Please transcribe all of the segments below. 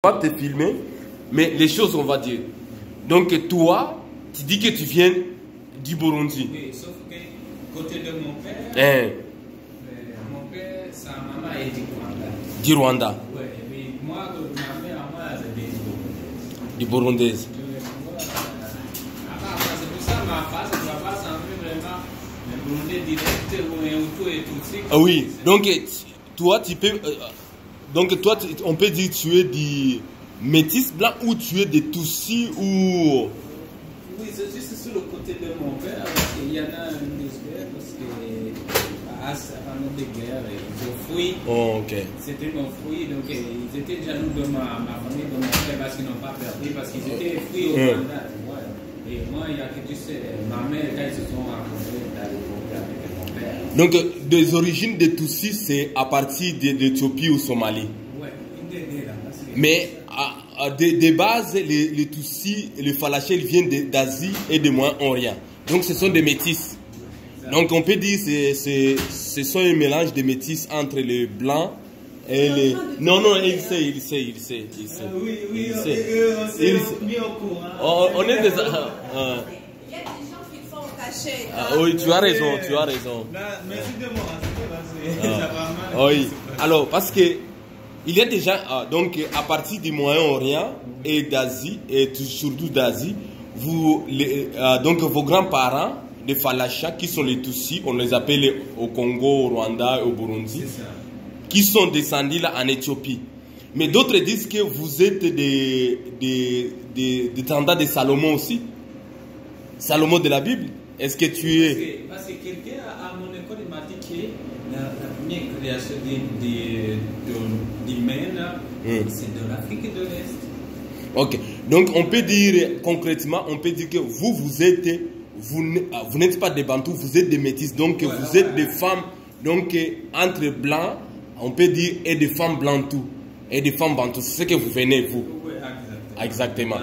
Pas te filmer, mais les choses on va dire. Donc toi, tu dis que tu viens du Burundi. Oui, sauf que côté de mon père, sa maman est du Rwanda. Du Rwanda. Oui, mais moi, ma mère, moi, c'est du Burundaise. C'est pour ça ma face, ça va pas sembler vraiment le Burundais direct ou un Hutu et tout ça. Ah oui, donc toi tu peux... donc toi, on peut dire que tu es du métis blanc ou tu es des Tutsis ou... Oui, c'est juste sur le côté de mon père, parce qu'il y en a une guerre, parce que pendant des guerres, ils ont fui. Oh, ok. C'était mon fruit, donc ils étaient jaloux de ma famille, de mon père, parce qu'ils n'ont pas perdu, parce qu'ils étaient fruits au Rwanda. Ouais. Et moi, il y a que tu sais, ma mère, quand ils se sont rencontrés dans le groupe avec mon père. Donc, des origines des Tutsis, c'est à partir d'Éthiopie ou Somalie. Oui, une des deux là. Mais de base, les Tutsis et les Falachels viennent d'Asie et de Moyen-Orient. Donc, ce sont des métis. Donc, on peut dire que ce sont un mélange de métis entre les blancs et les... Non, non, il sait. Oui, Il on sait. s'est mis au courant. On est des... Il y a des gens qui font cacher. oui, tu as raison. Merci de me renseigner, ça va mal. Oui, alors, parce que il y a des gens, donc à partir du Moyen-Orient et d'Asie, et surtout d'Asie, donc vos grands-parents, les Falachas, qui sont les Tutsis, on les appelle au Congo, au Rwanda et au Burundi, qui sont descendus là en Éthiopie. Mais d'autres disent que vous êtes des descendants de Salomon aussi. Salomon de la Bible. Est-ce que tu es... Parce que quelqu'un à mon école m'a dit que la première création d'humains, c'est de l'Afrique de l'Est. Ok. Donc on peut dire concrètement, on peut dire que vous n'êtes pas des Bantous, vous êtes des métis. Donc vous êtes des femmes, donc entre blancs, on peut dire, et des femmes blantou. Et des femmes bantous. C'est ce que vous venez, vous. Oui, exactement.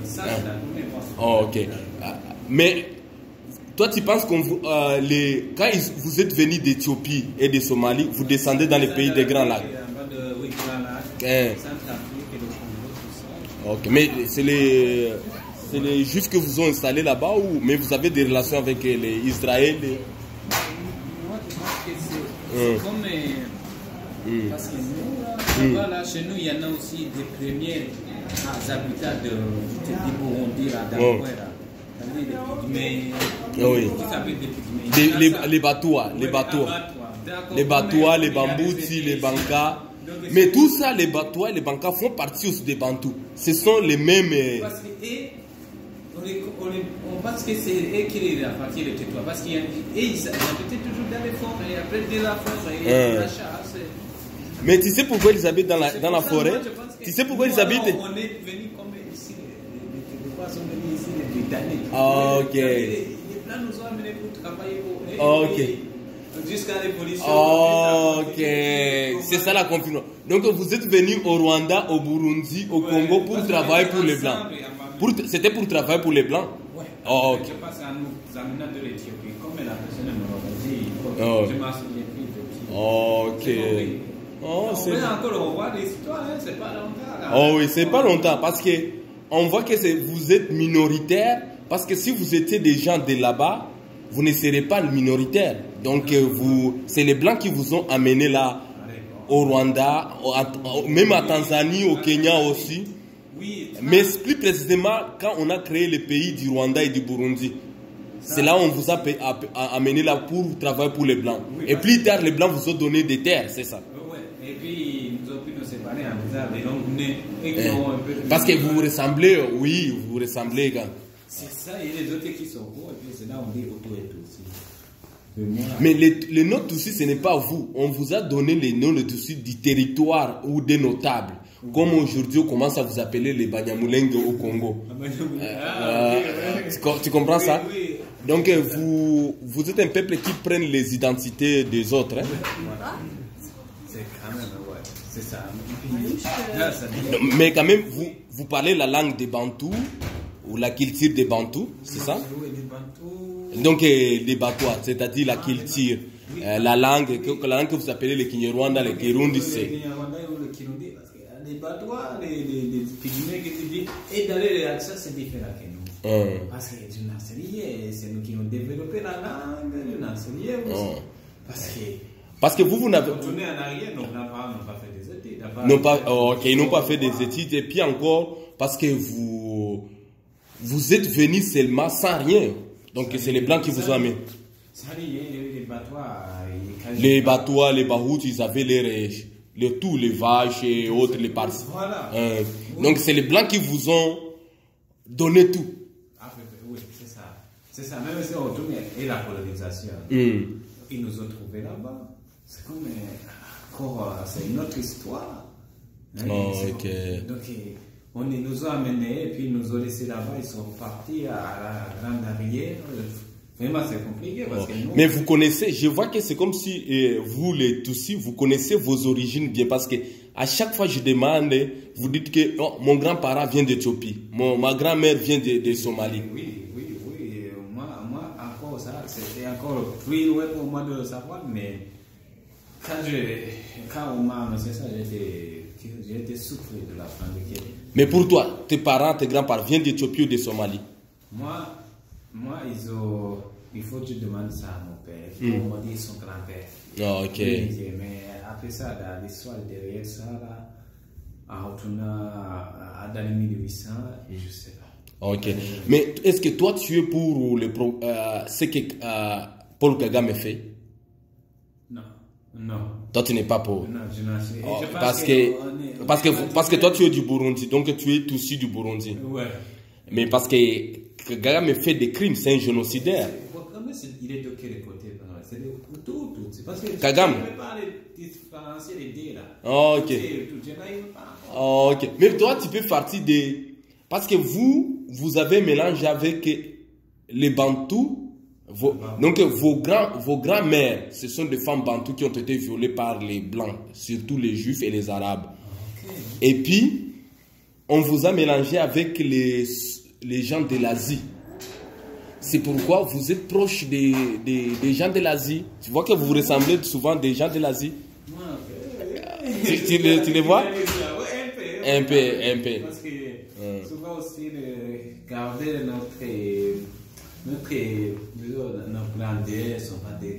Ça, c'est la première fois. Oh, ok. Mais toi, tu penses quand vous êtes venu d'Éthiopie et de Somalie, vous descendez dans les pays des Grands Lacs. Oui, Grands Lacs. Centrafrique et le Congo, tout ça. Ok, mais c'est les Juifs que vous ont installés là-bas ou mais vous avez des relations avec les Israéliens? Moi, je pense que c'est comme... Parce que nous, là, chez nous, il y en a aussi des premiers habitants du Burundi, là, dans les Batouas, les Bamboutis, les Bankas. Mais tout ça, les Batouas et les Bankas font partie aussi des Bantous. Ce sont les mêmes... Parce que on pense que c'est eux qui les appartiennent le territoire. Parce qu'ils habitaient toujours dans les forêts, et après de la forêt, et de la chasse. Mais tu sais pourquoi ils habitent dans la forêt? Tu sais pourquoi ils habitent? On est venu comme ici, les Québécois sont venus ici, les Britanniques. Ok. Les Blancs nous ont amenés pour travailler pour eux. Ok. Jusqu'à l'évolution. Ok. C'est ça la confusion. Donc vous êtes venus au Rwanda, au Burundi, au Congo pour travailler pour les Blancs. C'était pour travailler pour les Blancs? Oui. Oh, ok. Je pense à nous amener de l'Éthiopie. Comme la personne me l'a dit, je m'en souviens plus de qui. Ok. Oh, on peut encore revoir l'histoire, hein, c'est pas longtemps. Là. Oh oui, c'est pas longtemps parce que on voit que vous êtes minoritaire parce que si vous étiez des gens de là-bas, vous ne serez pas minoritaire. Donc c'est les Blancs qui vous ont amené là au Rwanda, même à Tanzanie, au Kenya aussi. Oui, mais plus précisément quand on a créé les pays du Rwanda et du Burundi. C'est là où on vous a amené là pour travailler pour les Blancs. Oui, et plus tard, les Blancs vous ont donné des terres, c'est ça. Et puis, nous avons pu nous séparer en disant, mais donc, un peu... Parce que vous ressemblez, oui, vous ressemblez, gars. C'est ça, il y a les autres qui sont beaux, et puis c'est là où on dit auto et tout aussi. Mais les noms Tutsis, ce n'est pas vous. On vous a donné les noms de Tutsis du territoire ou des notables. Comme aujourd'hui, on commence à vous appeler les Banyamulenge au Congo. Tu comprends ça? Oui. Donc, vous êtes un peuple qui prenne les identités des autres. Hein? C'est quand même, ouais. C'est ça. Mais quand même, vous parlez la langue des Bantous ou la culture des Bantous, c'est ça? Oui, des Bantous. Donc, des Batouas, c'est-à-dire la culture. La langue que vous appelez le Kinyarwanda, le Kirundi, c'est... Le Kinyarwanda ou le Kirundi, parce qu'il y a des Batois, les Pygmées que tu dis, et d'ailleurs, ça c'est différent que nous. Parce que du Nasserier, c'est nous qui avons développé la langue du Nasserier aussi. Parce que vous n'avez... Retourner en arrière, nos grands-parents n'ont pas fait des études. Ils n'ont pas fait des études. Et puis encore, parce que vous êtes venus seulement sans rien. Donc c'est les Blancs qui vous ont amené. Les Batois, les Bahouts, ils avaient les vaches et autres, les parties. Voilà. Donc c'est les Blancs qui vous ont donné tout. Oui, c'est ça. C'est ça. Même si on retourne et la colonisation, ils nous ont trouvés là-bas. C'est comme encore, c'est une autre histoire. Hein, donc, on nous a amenés et puis ils nous ont laissés là-bas. Ils sont partis à la grande arrière. Vraiment, c'est compliqué parce que nous... Mais vous connaissez, je vois que c'est comme si vous, les Tutsis, vous connaissez vos origines bien parce que à chaque fois que je demande, vous dites que oh, mon grand-parent vient d'Éthiopie, ma grand-mère vient de Somalie. Oui. Moi, encore ça, c'était encore plus loin pour moi de le savoir, mais quand on m'a annoncé ça, j'étais soufflé de la fin de Kenya. Mais pour toi, tes parents, tes grands-parents viennent d'Éthiopie ou de Somalie? Moi, il faut que je demande ça à mon père. Il m'a dit son grand-père. Ah, ok. Mais après ça, dans l'histoire derrière ça, là, en retournant dans les 1800, je ne sais pas. Ok. Mais est-ce que toi, tu es pour ce que Paul Kagame fait? Non. Toi, tu n'es pas pour? Non, je n'en sais pas. Parce que toi, tu es du Burundi, donc tu es aussi du Burundi. Ouais. Mais parce que Kagame fait des crimes, c'est un génocidaire. Il est de quel côté? C'est de tout. Parce que Kagame. je ne peux pas différencier les deux là. Ok. Ok. Mais toi, tu peux partir des... Parce que vous avez mélangé avec les Bantous. Donc vos grands-mères, ce sont des femmes Bantous qui ont été violées par les Blancs, surtout les Juifs et les Arabes. Okay. Et puis, on vous a mélangé avec les gens de l'Asie. C'est pourquoi vous êtes proche des gens de l'Asie. Tu vois que vous ressemblez souvent des gens de l'Asie. Tu les vois? Un peu. Parce que souvent aussi, garder notre grandeur,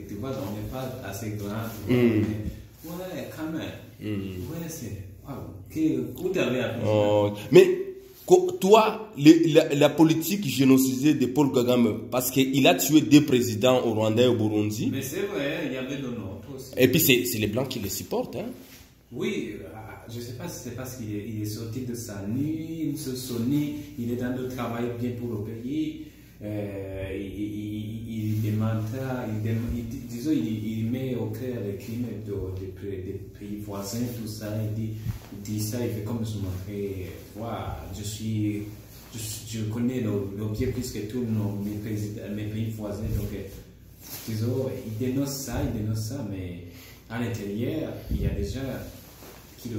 tu vois, on n'est pas assez grand. Ouais, quand même. Ouais, c'est... Mais toi, la politique génocidée de Paul Kagame, parce qu'il a tué 2 présidents au Rwanda et au Burundi. Mais c'est vrai, il y avait de nôtres aussi. Et puis c'est les Blancs qui les supportent. Hein? Oui, je ne sais pas si c'est parce qu'il est sorti de sa nuit, il est dans le travail bien pour le pays. Il demande, disons, il met au cœur les crimes des pays voisins, tout ça. Il dit ça, il fait comme se montrer. Je connais l'objet plus que tous mes pays voisins. Donc, disons, il dénonce ça, mais à l'intérieur, il y a des gens qui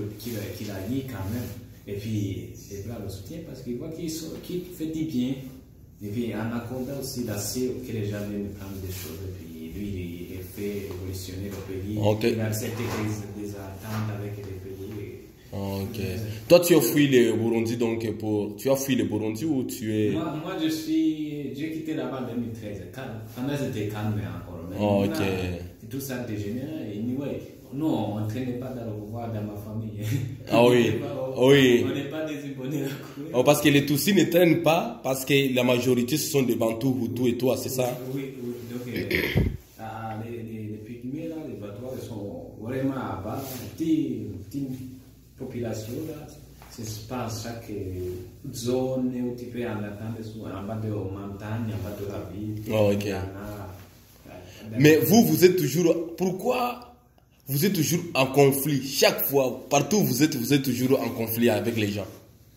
la nient quand même. Et puis, les Blancs le soutiennent parce qu'ils voient qu'il fait du bien. Et puis, en accordant aussi l'accès que les gens viennent prendre des choses. Et puis, lui, il fait évolutionner le pays. Okay. Il a accepté des attentes avec les pays. Ok. Toi, tu as fui le Burundi, donc tu as fui le Burundi ou tu es... Moi, j'ai quitté là-bas en 2013. Pendant c'était calme encore. Mais ok. Tout ça dégénéré. Anyway, nous, on ne traînait pas dans le pouvoir dans ma famille. Ah oui. Oui. On n'est pas des abonnés. Parce que les Tutsis ne traînent pas, parce que la majorité, ce sont des Bantous, Hutus et toi, c'est ça? Oui. Donc, les Pygmées, là, les Batois, ils sont vraiment à bas. Une petite population, là. C'est pas chaque zone où tu peux en attendre, en bas de montagne, en bas de la ville. Oh, ok. Mais vous êtes toujours... Pourquoi vous êtes toujours en conflit? Chaque fois, partout où vous êtes toujours en conflit avec les gens.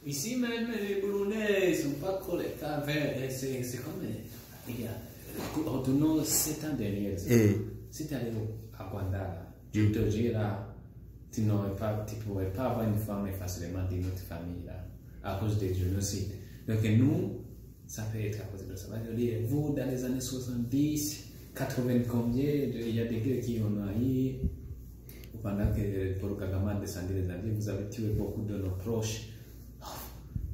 Ici même, les Burundais ne sont pas corrects. C'est comme... Retournons 7 ans derrière. Si tu es allé à Rwanda, tu te dis là, tu ne pourrais pas avoir une femme facilement de notre famille là, à cause des génocides. Donc nous, ça peut être à cause de ça. Vous, dans les années 70, 80 combien, il y a des gars qui ont eu pendant que Paul Kagame a descendu les Antilles, vous avez tué beaucoup de nos proches.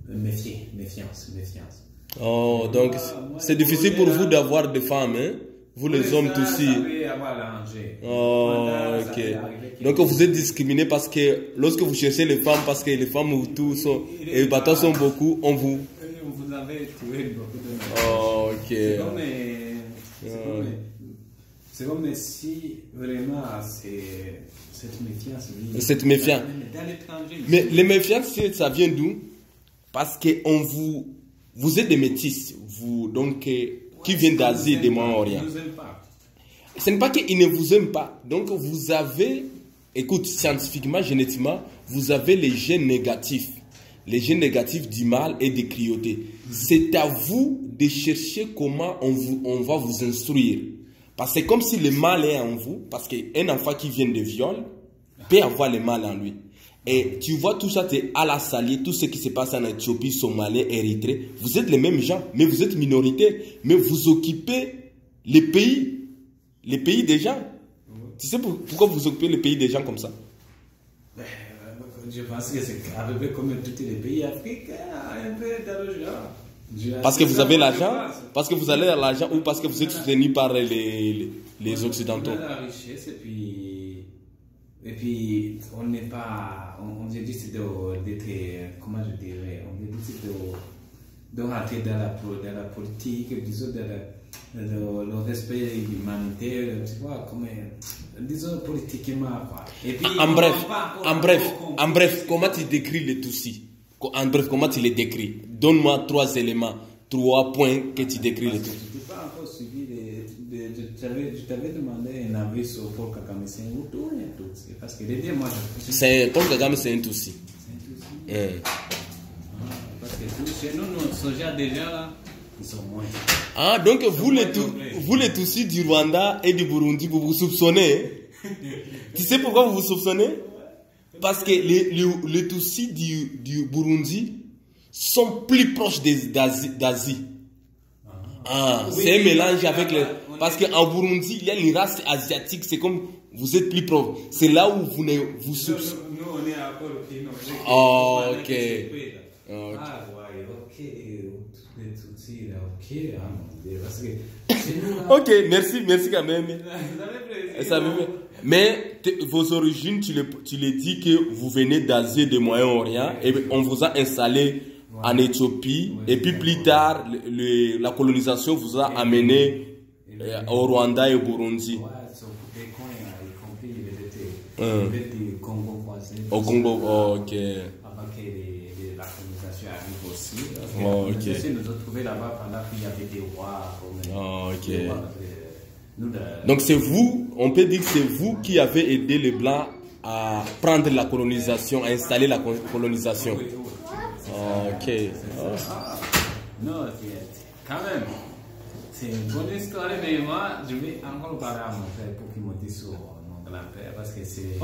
Méfiance. Oh, donc c'est difficile pour vous d'avoir des femmes, hein? Vous les hommes aussi. Oh, ok. Donc vous êtes discriminés parce que lorsque vous cherchez les femmes, parce que les femmes autour sont, et les bâtons sont beaucoup, on vous... Vous avez tué beaucoup de nos oh, ok. C'est comme si vraiment cette méfiance... Cette méfiance. Mais les méfiances, ça vient d'où? Parce que vous êtes des métis, vous, donc, qui viennent d'Asie et des Moyen-Orient. Ce n'est pas qu'ils ne vous aiment pas. Donc, vous avez, écoute, scientifiquement, génétiquement, vous avez les gènes négatifs. Les gènes négatifs du mal et des cruautés. C'est à vous de chercher comment on va vous instruire. Parce que c'est comme si le mal est en vous, parce qu'un enfant qui vient de viol peut avoir le mal en lui. Et tu vois tout ça, c'est à la salier, tout ce qui se passe en Éthiopie, Somalie, Érythrée. Vous êtes les mêmes gens, mais vous êtes minorité. Mais vous occupez les pays des gens. Tu sais pourquoi vous occupez les pays des gens comme ça? Je pense que c'est arrivé comme tous les pays africains, un peu d'argent. Parce que vous avez l'argent? Parce que vous avez l'argent ou parce que vous êtes soutenu par les Occidentaux? On a la richesse et puis on n'est pas, on décide d'être, comment je dirais, on décide de rentrer dans la politique, disons, le respect humanitaire, tu vois, comme, disons, politiquement, quoi. Et puis, en bref, comment tu décris les Tutsis? En bref, comment tu les décris? Donne-moi 3 éléments, 3 points que tu décris les Tutsis. Je n'ai pas encore suivi, je t'avais demandé un avis sur Paul Kagame, c'est un Hutu ou un Tutsi? Parce que moi, Paul Kagame, c'est un Tutsi. C'est un Tutsi. Parce que chez nous, ce genre de gens là, ils sont moins. Ah, donc vous les Tutsis du Rwanda et du Burundi, vous vous soupçonnez? Tu sais pourquoi vous vous soupçonnez? Parce que les Tutsis du Burundi sont plus proches d'Asie. Ah, oui, c'est un mélange avec les... Parce qu'en Burundi, il y a une race asiatique, c'est comme vous êtes plus proche. C'est là où vous soupçonnez. Nous, on est à Polo. Oh, ok. Ah, ouais, ok. Les Tutsis, là, ok. Ah, mon Dieu, parce que... Ok, merci quand même. Ça me plaît. Mais vos origines, tu les dis que vous venez d'Asie et du Moyen-Orient et on vous a installé en Éthiopie et puis plus tard, la colonisation vous a amené au Rwanda et au Burundi. Du Congo voisin. Au Congo, ok. Avant que la colonisation arrive aussi. Oh, ok. Nous nous avons trouvé là-bas pendant qu'il y avait des rois. Oh, ok. Donc c'est vous, on peut dire que c'est vous qui avez aidé les Blancs à prendre la colonisation, à installer la colonisation. Ok. Non, quand même. C'est une bonne histoire, mais moi, je vais encore parler à mon frère pour qu'il me dise sur mon grand-père parce que c'est...